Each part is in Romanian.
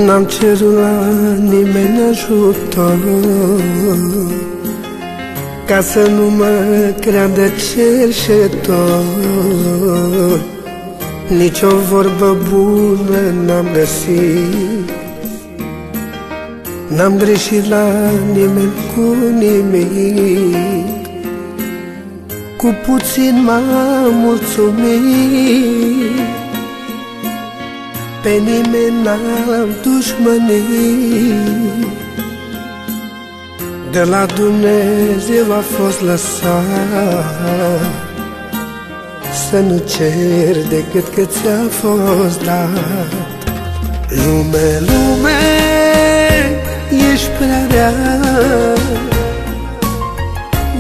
N-am cerut la nimeni ajutor ca să nu mă creadă cerșetor. Nici o vorbă bună n-am găsit, n-am greșit la nimeni cu nimic. Cu puțin m-am mulțumit, pe nimeni n-am dușmănit. De la Dumnezeu a fost lăsat să nu cer decât că ți-a fost dat. Lume, lume, ești prea rea,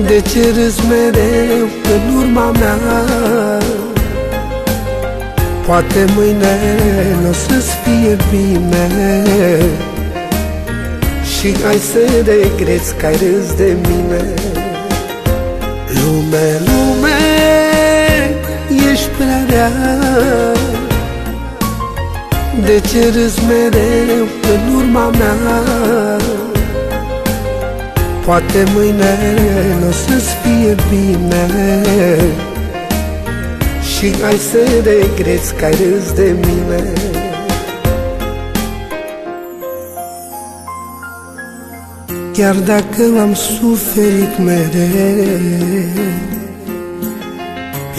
de ce râzi mereu în urma mea? Poate mâine n-o să-ți fie bine și ai să regreți că ai râs de mine. Lume, lume, ești prea rea, de ce râzi mereu în urma mea? Poate mâine n-o să-ți fie bine și ai să regreți că ai râs de mine. Chiar dacă am suferit mereu,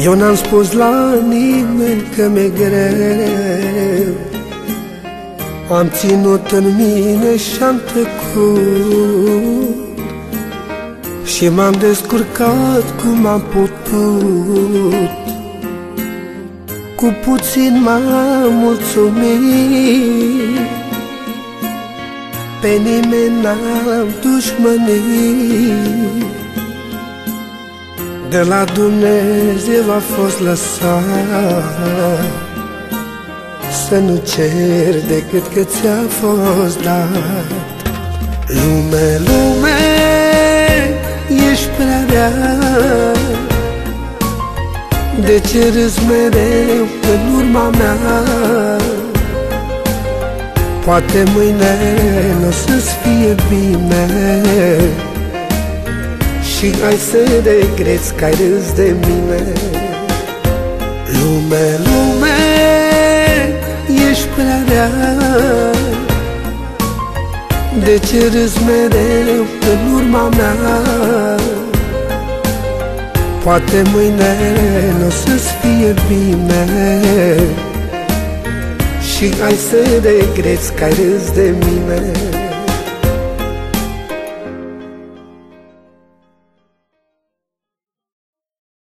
eu n-am spus la nimeni că mi-e greu. Am ținut în mine și-am tăcut și m-am descurcat cum am putut. Cu puțin m-am mulțumit, pe nimeni n-am dușmănit. De la Dumnezeu a fost lăsat să nu cer decât că ți-a fost dat. Lume, lume, ești prea rea, de ce râzi mereu în urma mea? Poate mâine n-o să-ți fie bine și ai să regreți că ai râs de mine. Lume, lume, ești prea rea, de ce râzi mereu în urma mea? Poate mâine n-o să-ți fie bine și ai să regreți că ai râs de mine.